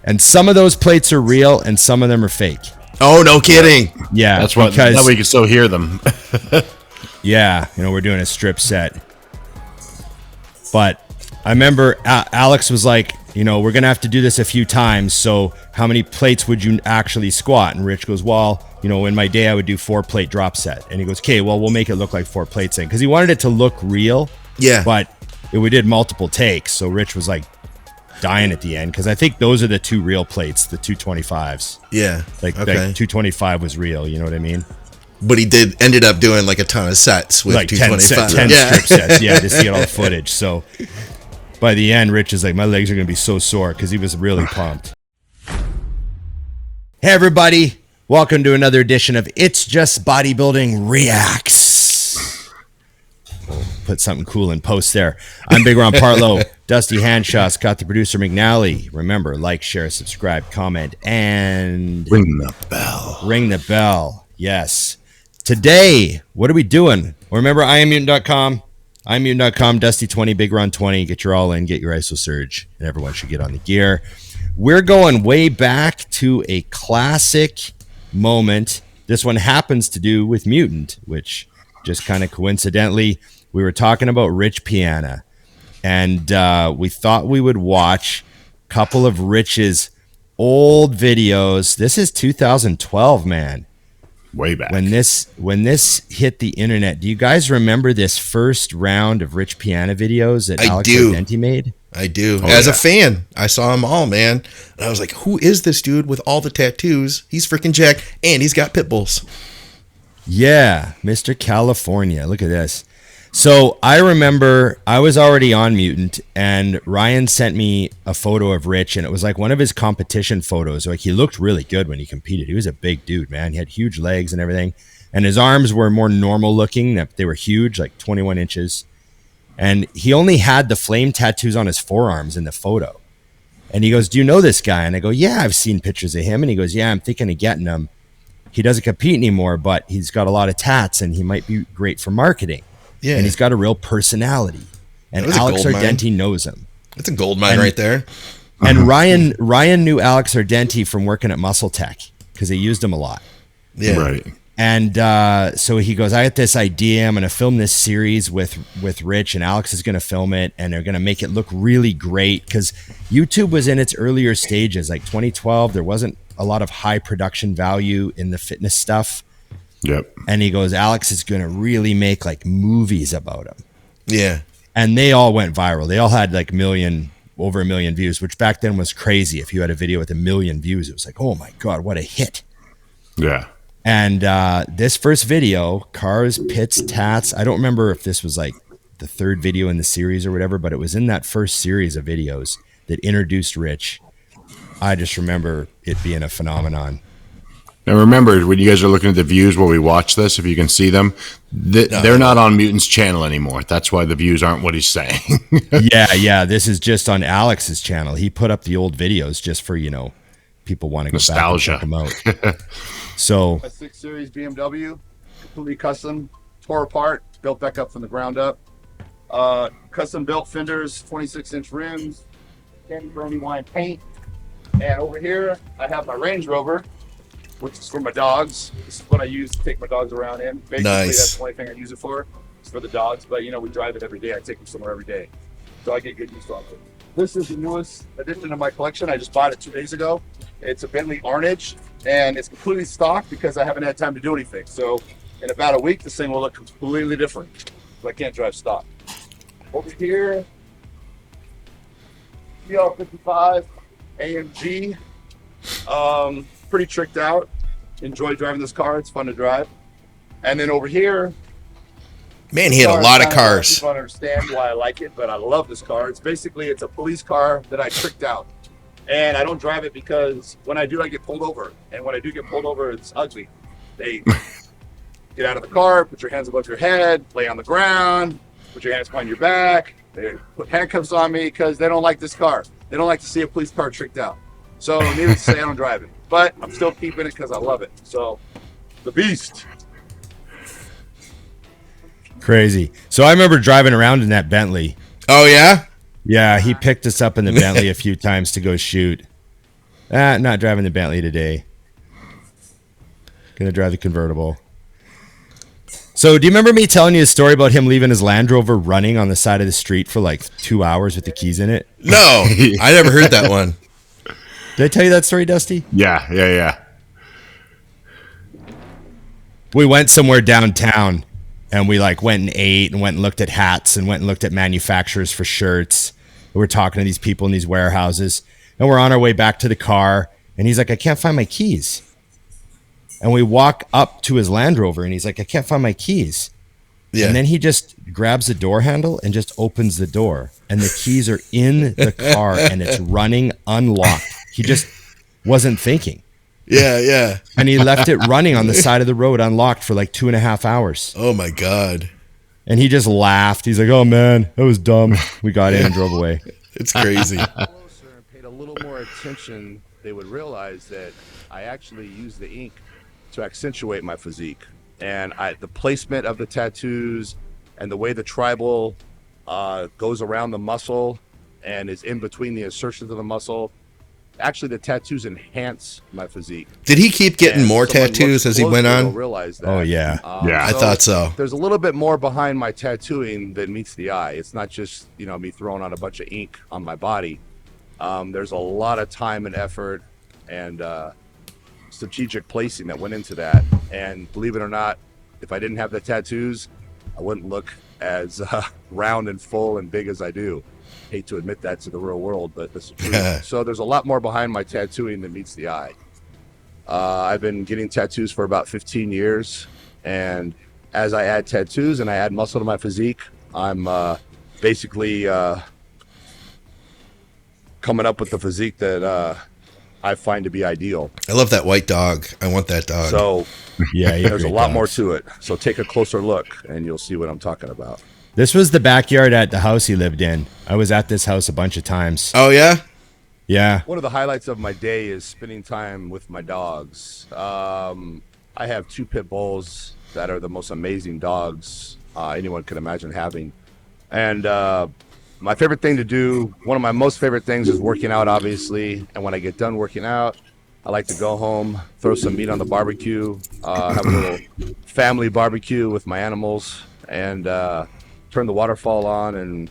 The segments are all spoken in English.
And some of those plates are real and some of them are fake. Oh, no kidding. Yeah. That's what, that way you can still hear them. Yeah. We're doing a strip set. But I remember Alex was like, we're going to have to do this a few times. So how many plates would you actually squat? And Rich goes, well, in my day, I would do 4-plate drop set. And he goes, okay, well, we'll make it look like 4 plates then. Because he wanted it to look real. Yeah. But we did multiple takes. So Rich was like dying at the end. Because I think those are the 2 real plates, the 225s. Yeah. Like 225 was real. You know what I mean? But he ended up doing like a ton of sets with like 225. 10 strip sets. Yeah, just to get all the footage. So by the end, Rich is like, my legs are going to be so sore because he was really pumped. Hey, everybody. Welcome to another edition of It's Just Bodybuilding Reacts. We'll put something cool in post there. I'm Big Ron Partlow, Dusty Hanshaw Scott, the producer McNally. Remember, like, share, subscribe, comment, and ring the bell. Ring the bell. Yes. Today, what are we doing? Remember, IamMutant.com. IamMutant.com, Dusty20, Big Ron 20. Get your all in, get your ISO surge, and everyone should get on the gear. We're going way back to a classic moment. This one happens to do with Mutant, which just kind of coincidentally, we were talking about Rich Piana, and we thought we would watch a couple of Rich's old videos. This is 2012, man. Way back. When this hit the internet, do you guys remember this first round of Rich Piana videos that Alex Ardenti made? I do. As a fan, I saw them all, man. And I was like, who is this dude with all the tattoos? He's freaking jacked, and he's got pit bulls. Yeah, Mr. California. Look at this. So I remember I was already on Mutant, and Ryan sent me a photo of Rich, and it was like one of his competition photos. Like, he looked really good when he competed. He was a big dude, man. He had huge legs and everything, and his arms were more normal looking. They were huge, like 21 inches. And he only had the flame tattoos on his forearms in the photo. And he goes, do you know this guy? And I go, yeah, I've seen pictures of him. And he goes, yeah, I'm thinking of getting him. He doesn't compete anymore, but he's got a lot of tats, and he might be great for marketing. Yeah. And he's got a real personality. And Alex Ardenti knows him. That's a gold mine right there. And Ryan knew Alex Ardenti from working at Muscle Tech because they used him a lot. Yeah. Right. And so he goes, I got this idea. I'm going to film this series with Rich, and Alex is going to film it, and they're going to make it look really great because YouTube was in its earlier stages. Like 2012, there wasn't a lot of high production value in the fitness stuff. Yep. And he goes, Alex is going to really make like movies about him. Yeah. And they all went viral. They all had like over a million views, which back then was crazy. If you had a video with 1 million views, it was like, oh my God, what a hit. Yeah. And this first video, cars, pits, tats, I don't remember if this was like the 3rd video in the series or whatever, but it was in that first series of videos that introduced Rich. I just remember it being a phenomenon. Now remember, when you guys are looking at the views while we watch this, if you can see them, they're not on Mutant's channel anymore. That's why the views aren't what he's saying. Yeah. This is just on Alex's channel. He put up the old videos just for, people want to go nostalgia. Back and check them out. So a 6 Series BMW, completely custom, tore apart, built back up from the ground up. Custom built fenders, 26-inch rims, candy brownie wine paint. And over here, I have my Range Rover, which is for my dogs. This is what I use to take my dogs around in. Basically, that's the only thing I use it for. It's for the dogs, but we drive it every day. I take them somewhere every day. So I get good use out of it. This is the newest addition to my collection. I just bought it 2 days ago. It's a Bentley Arnage, and it's completely stock because I haven't had time to do anything. So in about a week, this thing will look completely different. So I can't drive stock. Over here, CL55 AMG. Pretty tricked out. Enjoy driving this car. It's fun to drive. And then over here, man, he had a lot of cars. People don't understand why I like it, but I love this car. It's a police car that I tricked out. And I don't drive it because when I do, I get pulled over. And when I do get pulled over, it's ugly. They get out of the car, put your hands above your head, lay on the ground, put your hands behind your back. They put handcuffs on me because they don't like this car. They don't like to see a police car tricked out. So needless to say, I don't drive it. But I'm still keeping it because I love it. So, the beast. crazy. So I remember driving around in that Bentley. Oh, yeah? Yeah, he picked us up in the Bentley a few times to go shoot. Not driving the Bentley today. Gonna drive the convertible. So do you remember me telling you a story about him leaving his Land Rover running on the side of the street for like 2 hours with the keys in it? No, I never heard that one. Did I tell you that story, Dusty? Yeah. We went somewhere downtown and we like went and ate and went and looked at hats and went and looked at manufacturers for shirts. We were talking to these people in these warehouses and we're on our way back to the car and he's like, I can't find my keys. And we walk up to his Land Rover and he's like, I can't find my keys. Yeah. And then he just grabs the door handle and just opens the door and the keys are in the car and it's running unlocked. He just wasn't thinking. Yeah. And he left it running on the side of the road unlocked for like 2.5 hours. Oh my God. And he just laughed. He's like, oh man, that was dumb. We got in and drove away. It's crazy. Closer and paid a little more attention, they would realize that I actually used the ink to accentuate my physique. And the placement of the tattoos and the way the tribal goes around the muscle and is in between the insertions of the muscle. Actually, the tattoos enhance my physique. Did he keep getting more tattoos as he went on? Realize that. Oh, yeah. I thought so. There's a little bit more behind my tattooing than meets the eye. It's not just, me throwing on a bunch of ink on my body. There's a lot of time and effort and strategic placing that went into that. And believe it or not, if I didn't have the tattoos, I wouldn't look as round and full and big as I do. Hate to admit that to the real world, but that's the truth. So there's a lot more behind my tattooing than meets the eye. I've been getting tattoos for about 15 years, and as I add tattoos and I add muscle to my physique, I'm basically coming up with the physique that I find to be ideal. I love that white dog. I want that dog. So yeah, there's a lot more to it. So take a closer look, and you'll see what I'm talking about. This was the backyard at the house he lived in. I was at this house a bunch of times. Oh, yeah? Yeah. One of the highlights of my day is spending time with my dogs. I have 2 pit bulls that are the most amazing dogs anyone could imagine having. And my favorite thing to do, one of my most favorite things is working out, obviously. And when I get done working out, I like to go home, throw some meat on the barbecue, have a little family barbecue with my animals, and turn the waterfall on and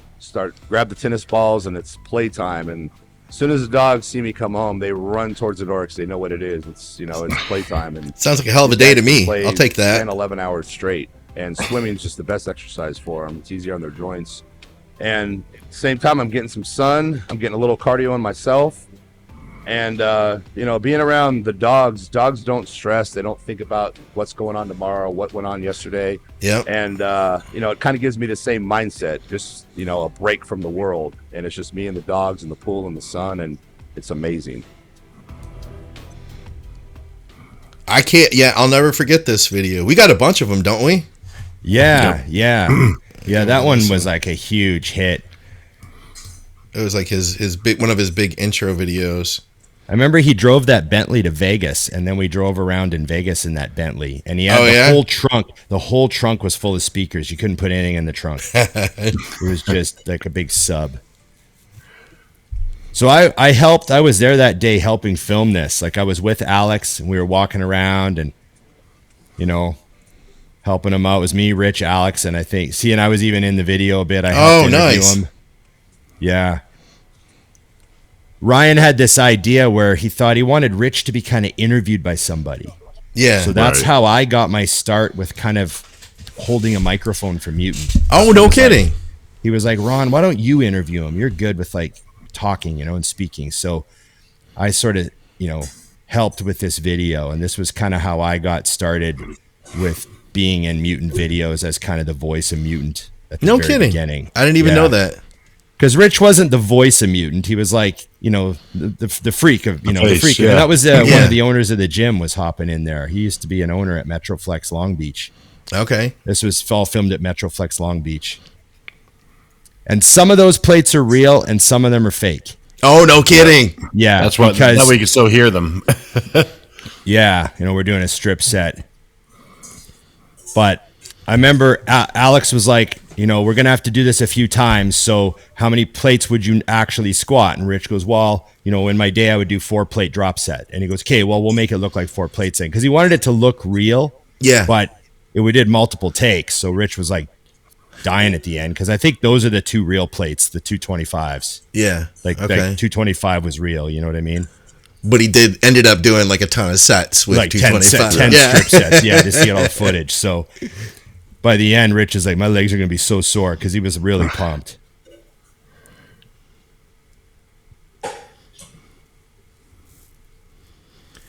grab the tennis balls, and it's playtime. And as soon as the dogs see me come home, they run towards the door because they know what it is. It's it's playtime. And sounds like a hell of a day to me. I'll take that. 10, 11 hours straight. And swimming is just the best exercise for them. It's easier on their joints. And at the same time, I'm getting some sun. I'm getting a little cardio on myself. And, being around the dogs don't stress. They don't think about what's going on tomorrow, what went on yesterday. Yeah. And, it kind of gives me the same mindset, just, a break from the world. And it's just me and the dogs and the pool and the sun. And it's amazing. I can't. Yeah, I'll never forget this video. We got a bunch of them, don't we? Yeah. Yeah. Yeah. That one was like a huge hit. It was like one of his big intro videos. I remember he drove that Bentley to Vegas, and then we drove around in Vegas in that Bentley, and he had whole trunk. The whole trunk was full of speakers. You couldn't put anything in the trunk. It was just like a big sub. So I helped. I was there that day helping film this. Like I was with Alex, and we were walking around, and helping him out. It was me, Rich, Alex, and I think and I was even in the video a bit. I helped interview him. Yeah. Ryan had this idea where he thought he wanted Rich to be kind of interviewed by somebody. Yeah. So that's how I got my start with kind of holding a microphone for Mutant. Oh, no kidding. He was like, Ron, why don't you interview him? You're good with like talking, and speaking. So I sort of, helped with this video. And this was kind of how I got started with being in Mutant videos as kind of the voice of Mutant at the very beginning. I didn't even know that. Because Rich wasn't the voice of Mutant. He was like, the freak of, the freak. Yeah. And that was one of the owners of the gym was hopping in there. He used to be an owner at Metroflex Long Beach. Okay. This was all filmed at Metroflex Long Beach. And some of those plates are real and some of them are fake. Oh, no kidding. Yeah. That's why that way you can still hear them. Yeah. We're doing a strip set. But I remember Alex was like, we're going to have to do this a few times. So how many plates would you actually squat? And Rich goes, well, in my day, I would do 4-plate drop set. And he goes, okay, well, we'll make it look like 4 plates then. Because he wanted it to look real. Yeah. But we did multiple takes. So Rich was like dying at the end. Because I think those are the 2 real plates, the 225s. Yeah. Like 225 was real. You know what I mean? But he ended up doing like a ton of sets with like 225. 10 strip sets. Yeah, just to get all the footage. So by the end, Rich is like, my legs are going to be so sore because he was really pumped.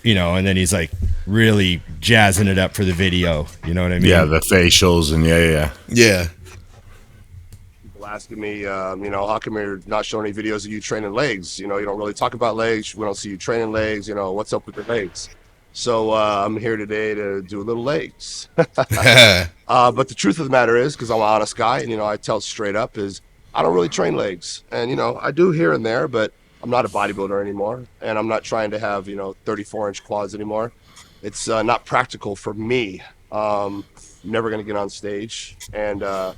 And then he's like really jazzing it up for the video. You know what I mean? Yeah, the facials and Yeah. People asking me, how come you're not showing any videos of you training legs? You don't really talk about legs. We don't see you training legs. What's up with the legs? So I'm here today to do a little legs. But the truth of the matter is, because I'm an honest guy, and I tell straight up, is I don't really train legs. And I do here and there, but I'm not a bodybuilder anymore, and I'm not trying to have 34-inch quads anymore. It's not practical for me. I'm never going to get on stage, and to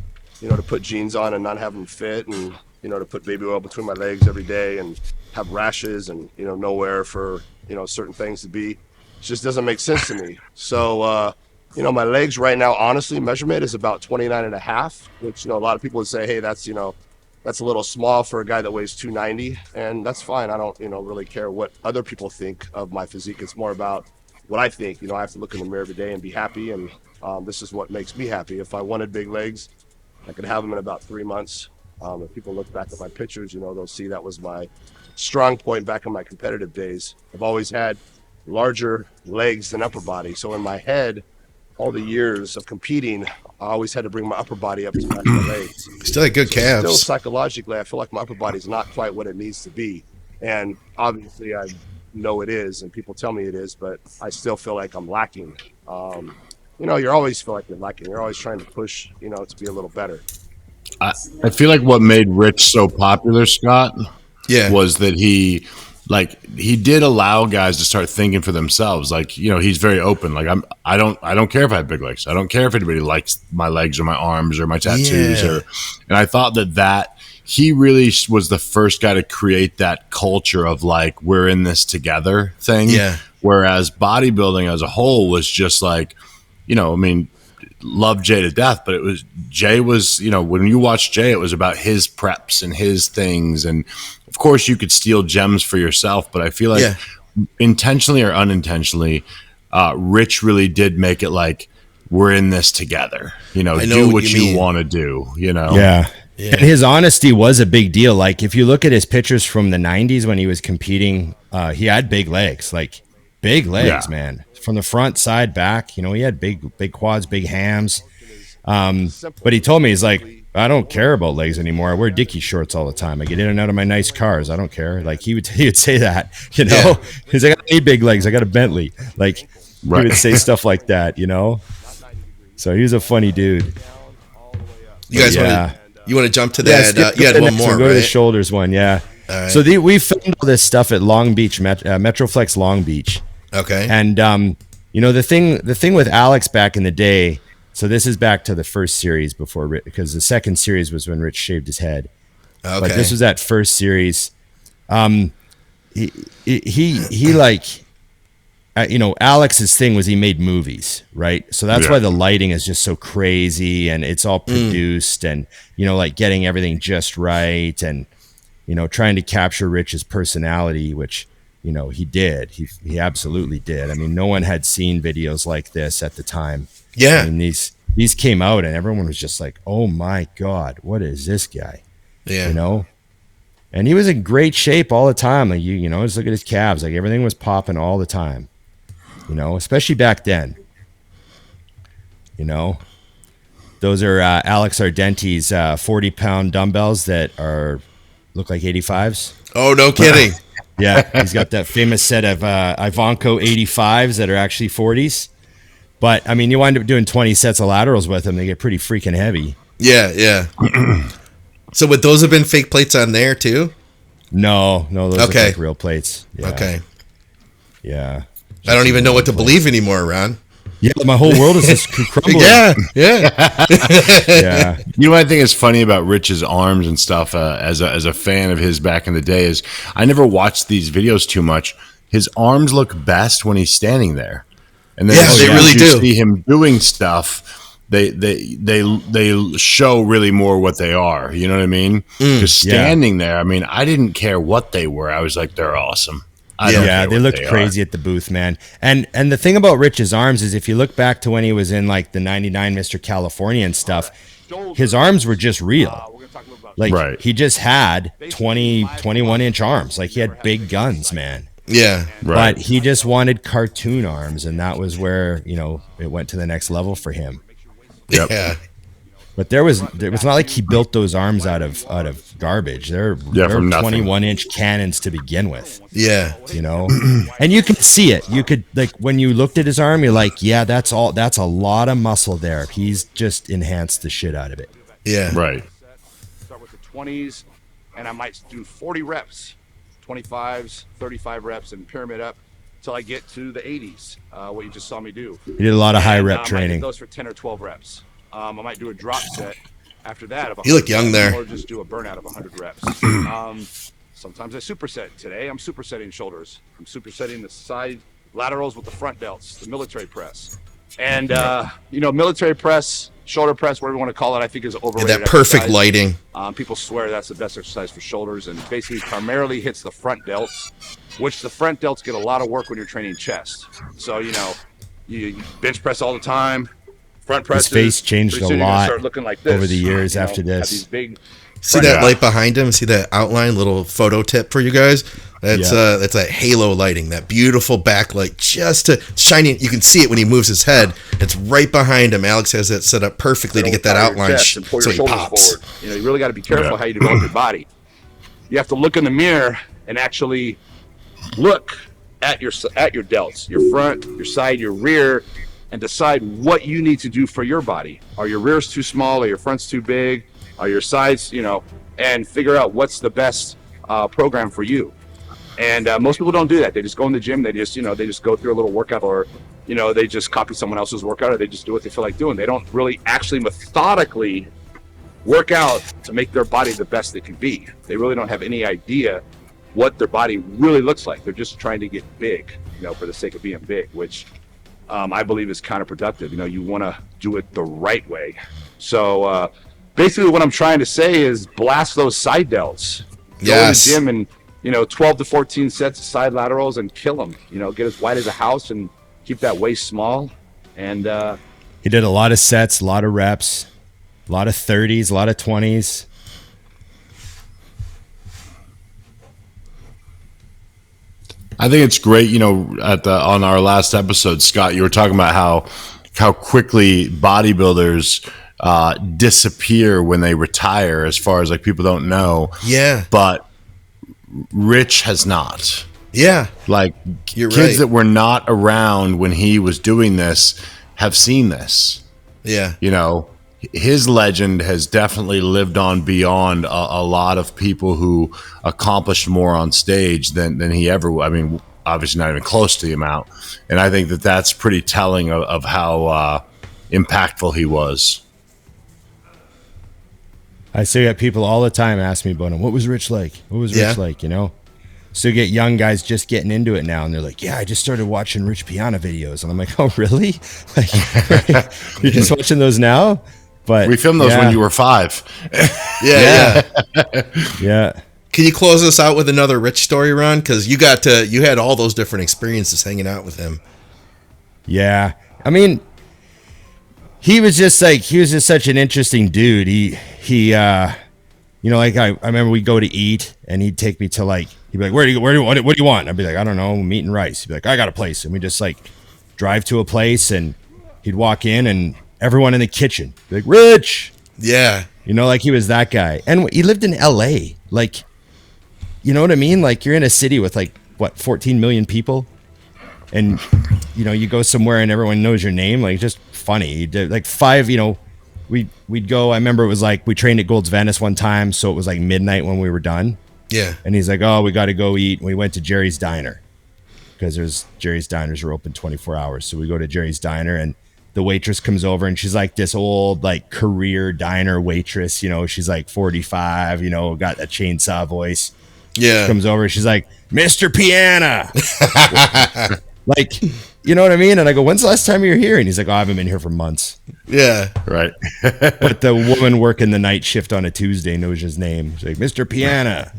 put jeans on and not have them fit, and to put baby oil between my legs every day and have rashes and nowhere for certain things to be. It just doesn't make sense to me. So my legs right now, honestly, measurement is about 29.5, which a lot of people would say, hey, that's that's a little small for a guy that weighs 290, and that's fine. I don't really care what other people think of my physique. It's more about what I think. I have to look in the mirror every day and be happy, and this is what makes me happy. If I wanted big legs, I could have them in about 3 months. If people look back at my pictures, they'll see that was my strong point back in my competitive days. I've always had larger legs than upper body. So in my head, all the years of competing, I always had to bring my upper body up to match my legs. Still had good calves. Still psychologically, I feel like my upper body is not quite what it needs to be. And obviously I know it is, and people tell me it is, but I still feel like I'm lacking. You always feel like you're lacking. You're always trying to push, to be a little better. I feel like what made Rich so popular, Scott, was that he did allow guys to start thinking for themselves. Like, he's very open. Like, I don't care if I have big legs. I don't care if anybody likes my legs or my arms or my tattoos. And I thought that he really was the first guy to create that culture of like, we're in this together thing. Yeah. Whereas bodybuilding as a whole was just like, love Jay to death, but Jay was, when you watch Jay, it was about his preps and his things. And of course you could steal gems for yourself, but I feel like intentionally or unintentionally, Rich really did make it like, we're in this together, do what you want to do, Yeah. And his honesty was a big deal. Like if you look at his pictures from the 90s when he was competing, he had big legs, man. From the front, side, back, he had big quads, big hams. But he told me, he's like, I don't care about legs anymore. I wear Dickie shorts all the time. I get in and out of my nice cars. I don't care. Like he would say that, He's like, I don't need big legs. I got a Bentley. Like he would say stuff like that, So he was a funny dude. You guys want to jump to that? You had one more, Go right? to the shoulders one, yeah. Right. So we filmed all this stuff at Long Beach, Metroflex Long Beach. Okay. And the thing with Alex back in the day, so this is back to the first series because the second series was when Rich shaved his head. Okay. But this was that first series. He Alex's thing was he made movies, right? So that's why the lighting is just so crazy and it's all produced and like getting everything just right and trying to capture Rich's personality, which he did. He absolutely did. I mean, no one had seen videos like this at the time. Yeah. I mean, these came out and everyone was just like, oh my God, what is this guy? Yeah. And he was in great shape all the time. Like just look at his calves. Like everything was popping all the time, especially back then. Those are Alex Ardenti's 40-pound dumbbells that look like 85s. Oh, no kidding. Yeah, he's got that famous set of Ivanko 85s that are actually 40s. But, I mean, you wind up doing 20 sets of laterals with them. They get pretty freaking heavy. Yeah. So would those have been fake plates on there, too? No, those look like real plates. Yeah. Okay. Yeah. I don't even know what to believe anymore, Ron. Yeah, my whole world is just crumbling. Yeah. You know what I think is funny about Rich's arms and stuff, as a fan of his back in the day, is I never watched these videos too much. His arms look best when he's standing there, and then they really do. See him doing stuff. They show really more what they are. You know what I mean? Just standing there. I mean, I didn't care what they were. I was like, they're awesome. Yeah, they looked crazy at the booth, man. And the thing about Rich's arms is, if you look back to when he was in like the '99 Mr. California and stuff, his arms were just real. Like he just had 21 inch arms. Like he had big guns, man. Yeah. But he just wanted cartoon arms, and that was where, you know, it went to the next level for him. Yep. Yeah. But it was not like he built those arms out of garbage. They're 21 inch cannons to begin with. Yeah. You know? And you could see it. You could, like, when you looked at his arm, you're like, yeah, that's a lot of muscle there. He's just enhanced the shit out of it. Yeah. Right. Start with the 20s, and I might do 40 reps, 25s, 35 reps, and pyramid up till I get to the 80s, what you just saw me do. You did a lot of high rep I training. might do those for 10 or 12 reps. I might do a drop set after that. You look young there. Or just do a burnout of 100 reps. Sometimes I superset. Today I'm supersetting shoulders. I'm supersetting the side laterals with the front delts, the military press. And, you know, military press, shoulder press, whatever you want to call it, I think is overrated. That perfect lighting. People swear that's the best exercise for shoulders, and basically primarily hits the front delts, which the front delts get a lot of work when you're training chest. So, you know, you bench press all the time, front press. His face changed a lot like this, over the years you know, after this. These big See that light behind him? See that outline? Little photo tip for you guys. That's that halo lighting, that beautiful backlight, just to shining. You can see it when he moves his head. It's right behind him. Alex has that set up perfectly to get that outline, and pull your so he shoulders pops. forward. You know, you really got to be careful how you develop your body. You have to look in the mirror and actually look at your delts, your front, your side, your rear, and decide what you need to do for your body. Are your rears too small? Are your fronts too big? Are your sides, you know, and figure out what's the best program for you. And most people don't do that. They just go in the gym. They just, you know, they just go through a little workout, or, you know, they just copy someone else's workout, or they just do what they feel like doing. They don't really actually methodically work out to make their body the best it can be. They really don't have any idea what their body really looks like. They're just trying to get big, you know, for the sake of being big, which I believe is counterproductive. You know, you want to do it the right way. So basically what I'm trying to say is blast those side delts. Go in the gym and, you know, 12 to 14 sets of side laterals and kill them. You know, get as wide as a house and keep that waist small. And he did a lot of sets, a lot of reps, a lot of 30s, a lot of 20s. I think it's great. You know, on our last episode, Scott, you were talking about how quickly bodybuilders disappear when they retire, as far as like people don't know. Yeah. But Rich has not. Yeah. Like kids that were not around when he was doing this have seen this. Yeah. You know, his legend has definitely lived on beyond a lot of people who accomplished more on stage than he ever. I mean, obviously not even close to the amount. And I think that that's pretty telling of how impactful he was. I still get people all the time ask me about him. What was Rich like? What was Rich like, you know? So you get young guys just getting into it now, and they're like, yeah, I just started watching Rich Piana videos. And I'm like, oh, really? Like, you're just watching those now? But we filmed those when you were 5. Yeah. Can you close us out with another Rich story, Ron? Because you had all those different experiences hanging out with him. Yeah. I mean, he was just such an interesting dude. He you know, like I remember we'd go to eat, and he'd take me to, like, he'd be like, what do you want? I'd be like, I don't know, meat and rice. He'd be like, I got a place. And we just like drive to a place, and he'd walk in, and everyone in the kitchen be like, Rich. Yeah. You know, like he was that guy. And he lived in LA. Like, you know what I mean? Like, you're in a city with like, what, 14 million people? And, you know, you go somewhere and everyone knows your name. Like, just funny. He did like 5, you know, we'd go. I remember it was like we trained at Gold's Venice one time, so it was like midnight when we were done. Yeah. And he's like, oh, we got to go eat. And we went to Jerry's Diner. because there's Jerry's Diners are open 24 hours. So we go to Jerry's Diner, and the waitress comes over, and she's like this old like career diner waitress. You know, she's like 45. You know, got a chainsaw voice. Yeah, she comes over, she's like, Mr. Piana. Like, you know what I mean? And I go, when's the last time you were here? And he's like, oh, I haven't been here for months. Yeah. Right. But the woman working the night shift on a Tuesday knows his name. She's like, Mr. Piana,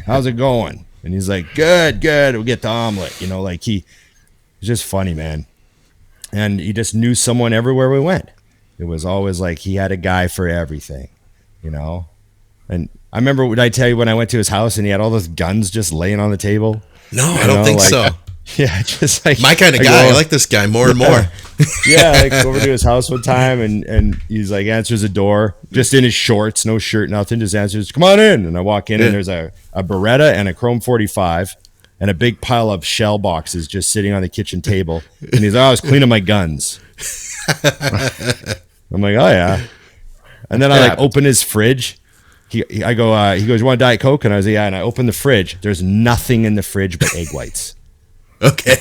how's it going? And he's like, good. We'll get the omelet. You know, like he's just funny, man. And he just knew someone everywhere we went. It was always like he had a guy for everything, you know? And I remember, would I tell you when I went to his house and he had all those guns just laying on the table? No, I don't think so. Yeah, just like my kind of guy. I like this guy more and more. Yeah, like go over to his house one time and he's like answers the door just in his shorts, no shirt, nothing, just answers, come on in. And I walk in and there's a Beretta and a Chrome 45 and a big pile of shell boxes just sitting on the kitchen table. And he's like, I was cleaning my guns. I'm like, oh yeah. And then I like open his fridge. He goes, you want a Diet Coke? And I was like, yeah. And I open the fridge. There's nothing in the fridge but egg whites. Okay.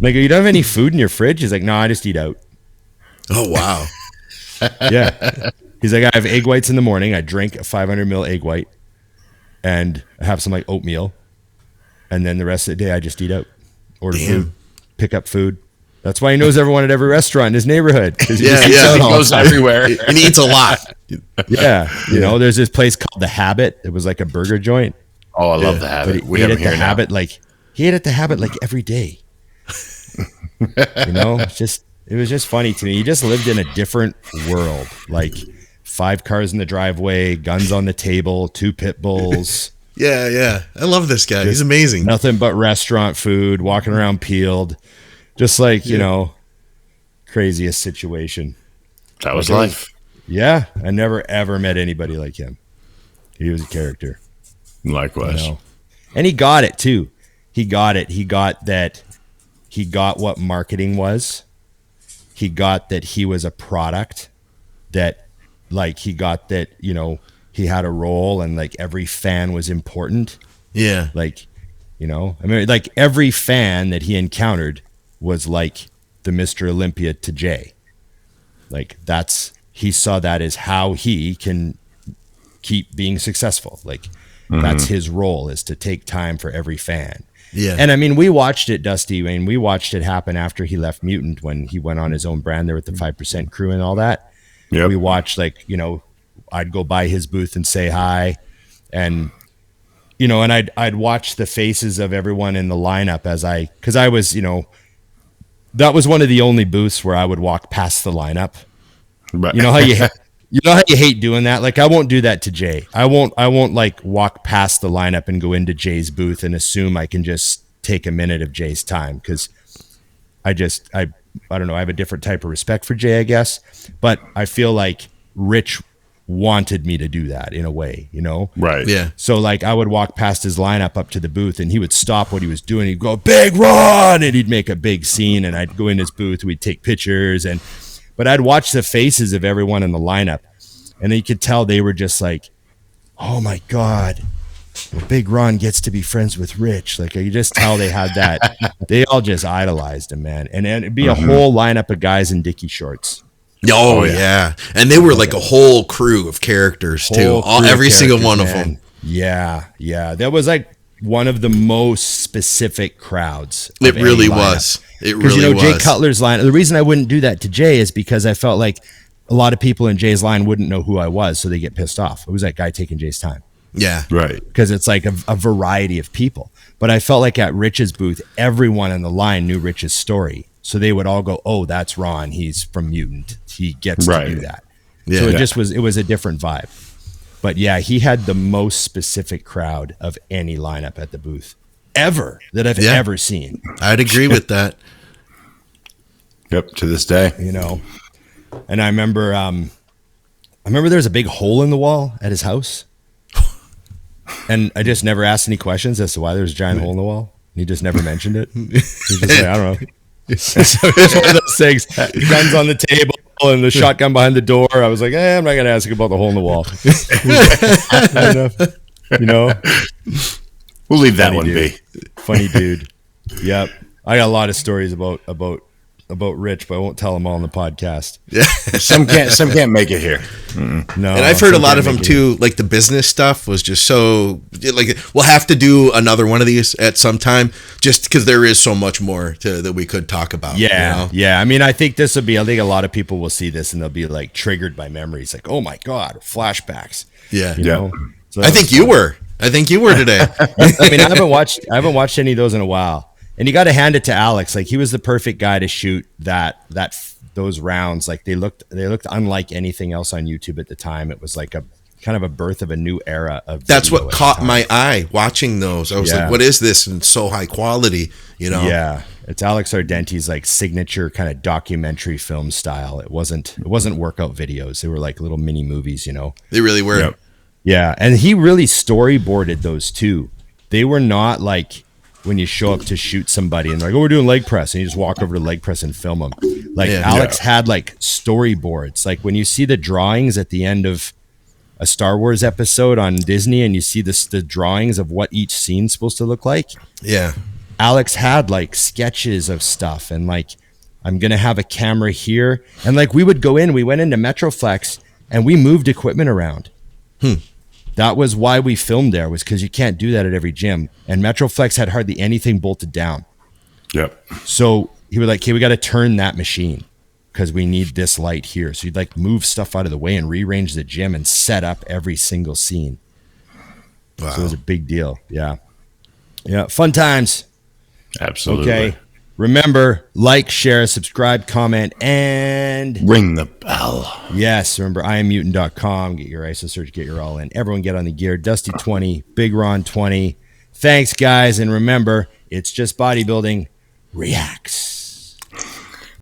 Like, you don't have any food in your fridge? He's like, no, I just eat out. Oh, wow. Yeah. He's like, I have egg whites in the morning. I drink a 500 ml egg white and I have some like oatmeal. And then the rest of the day, I just eat out. Order food, pick up food. That's why he knows everyone at every restaurant in his neighborhood. He goes everywhere. And he eats a lot. Yeah. You know, there's this place called The Habit. It was like a burger joint. Oh, I love The Habit. We ate at The Habit he ate at The Habit like every day. You know, it was just funny to me. He just lived in a different world. Like 5 cars in the driveway, guns on the table, 2 pit bulls. Yeah. I love this guy. He's amazing. Nothing but restaurant food, walking around peeled. Just like, you know, craziest situation. That was life. Yeah. I never, ever met anybody like him. He was a character. Likewise. You know? And he got it too. He got it. He got that. He got what marketing was. He got that he was a product that, like, he got that, you know, he had a role and like every fan was important. Yeah. Like, you know, I mean, like every fan that he encountered was like the Mr. Olympia to Jay. Like he saw that as how he can keep being successful. Like that's his role, is to take time for every fan. Yeah. And I mean, we watched it, Dusty. I mean, we watched it happen after he left Mutant, when he went on his own brand there with the 5% crew and all that. Yeah. We watched, like, you know, I'd go by his booth and say hi, and, you know, and I'd watch the faces of everyone in the lineup because I was, you know, that was one of the only booths where I would walk past the lineup. Right. You know how you hate doing that? Like, I won't do that to Jay. I won't like walk past the lineup and go into Jay's booth and assume I can just take a minute of Jay's time, because I don't know, I have a different type of respect for Jay, I guess. But I feel like Rich wanted me to do that in a way, you know? Right. Yeah. So like I would walk past his lineup up to the booth and he would stop what he was doing. He'd go, Big Ron, and he'd make a big scene, and I'd go in his booth, we'd take pictures, but I'd watch the faces of everyone in the lineup, and you could tell they were just like, oh my God, well, Big Ron gets to be friends with Rich. Like, you just tell they had that. They all just idolized him, man. And it'd be a whole lineup of guys in Dickie shorts. Oh yeah. And they were like a whole crew of characters too. Every single one of them. Yeah. That was like one of the most specific crowds. It really was. Because, you know, Jay Cutler's line, the reason I wouldn't do that to Jay is because I felt like a lot of people in Jay's line wouldn't know who I was, so they get pissed off. It was that guy taking Jay's time. Yeah. Right. Because it's like a variety of people. But I felt like at Rich's booth, everyone in the line knew Rich's story. So they would all go, oh, that's Ron. He's from Mutant. He gets to do that. Yeah. So it was a different vibe. But yeah, he had the most specific crowd of any lineup at the booth ever that I've ever seen. I'd agree with that. Yep, to this day. You know, and I remember there was a big hole in the wall at his house, and I just never asked any questions as to why there was a giant hole in the wall. He just never mentioned it. He just like, I don't know. So it's one of those things. Guns on the table and the shotgun behind the door. I was like, I'm not gonna ask about the hole in the wall. You know, we'll leave that one be. Funny dude. Yep. I got a lot of stories about Rich, but I won't tell them all on the podcast. Yeah. Some can't make it here. No. And I've heard a lot of them too. Like the business stuff was just so like, we'll have to do another one of these at some time, just because there is so much more that we could talk about. Yeah. You know? Yeah. I mean, I think a lot of people will see this and they'll be like triggered by memories. Like, oh my God, flashbacks. Yeah. You know? So I think you were today. I mean, I haven't watched any of those in a while. And you got to hand it to Alex. Like, he was the perfect guy to shoot those rounds. Like, they looked unlike anything else on YouTube at the time. It was like a kind of a birth of a new era of. That's what caught my eye watching those. I was like, "What is this?" And so high quality, you know. Yeah, it's Alex Ardenti's like signature kind of documentary film style. It wasn't workout videos. They were like little mini movies, you know. They really were. Yep. Yeah, and he really storyboarded those too. They were not like when you show up to shoot somebody and they're like, oh, we're doing leg press, and you just walk over to leg press and film them. Like Alex had like storyboards. Like when you see the drawings at the end of a Star Wars episode on Disney and you see the drawings of what each scene's supposed to look like. Yeah. Alex had like sketches of stuff and like, I'm going to have a camera here. And like we went into Metroflex and we moved equipment around. That was why we filmed there, was because you can't do that at every gym. And Metroflex had hardly anything bolted down. Yep. So he was like, okay, we got to turn that machine because we need this light here. So you'd like move stuff out of the way and rearrange the gym and set up every single scene. Wow. So it was a big deal. Yeah. Yeah. Fun times. Absolutely. Okay. Remember, like, share, subscribe, comment, and ring the bell. Yes. Remember, IamMutant.com. Get your ISO search, get your all in. Everyone get on the gear. Dusty 20, Big Ron 20. Thanks, guys. And remember, it's just bodybuilding reacts.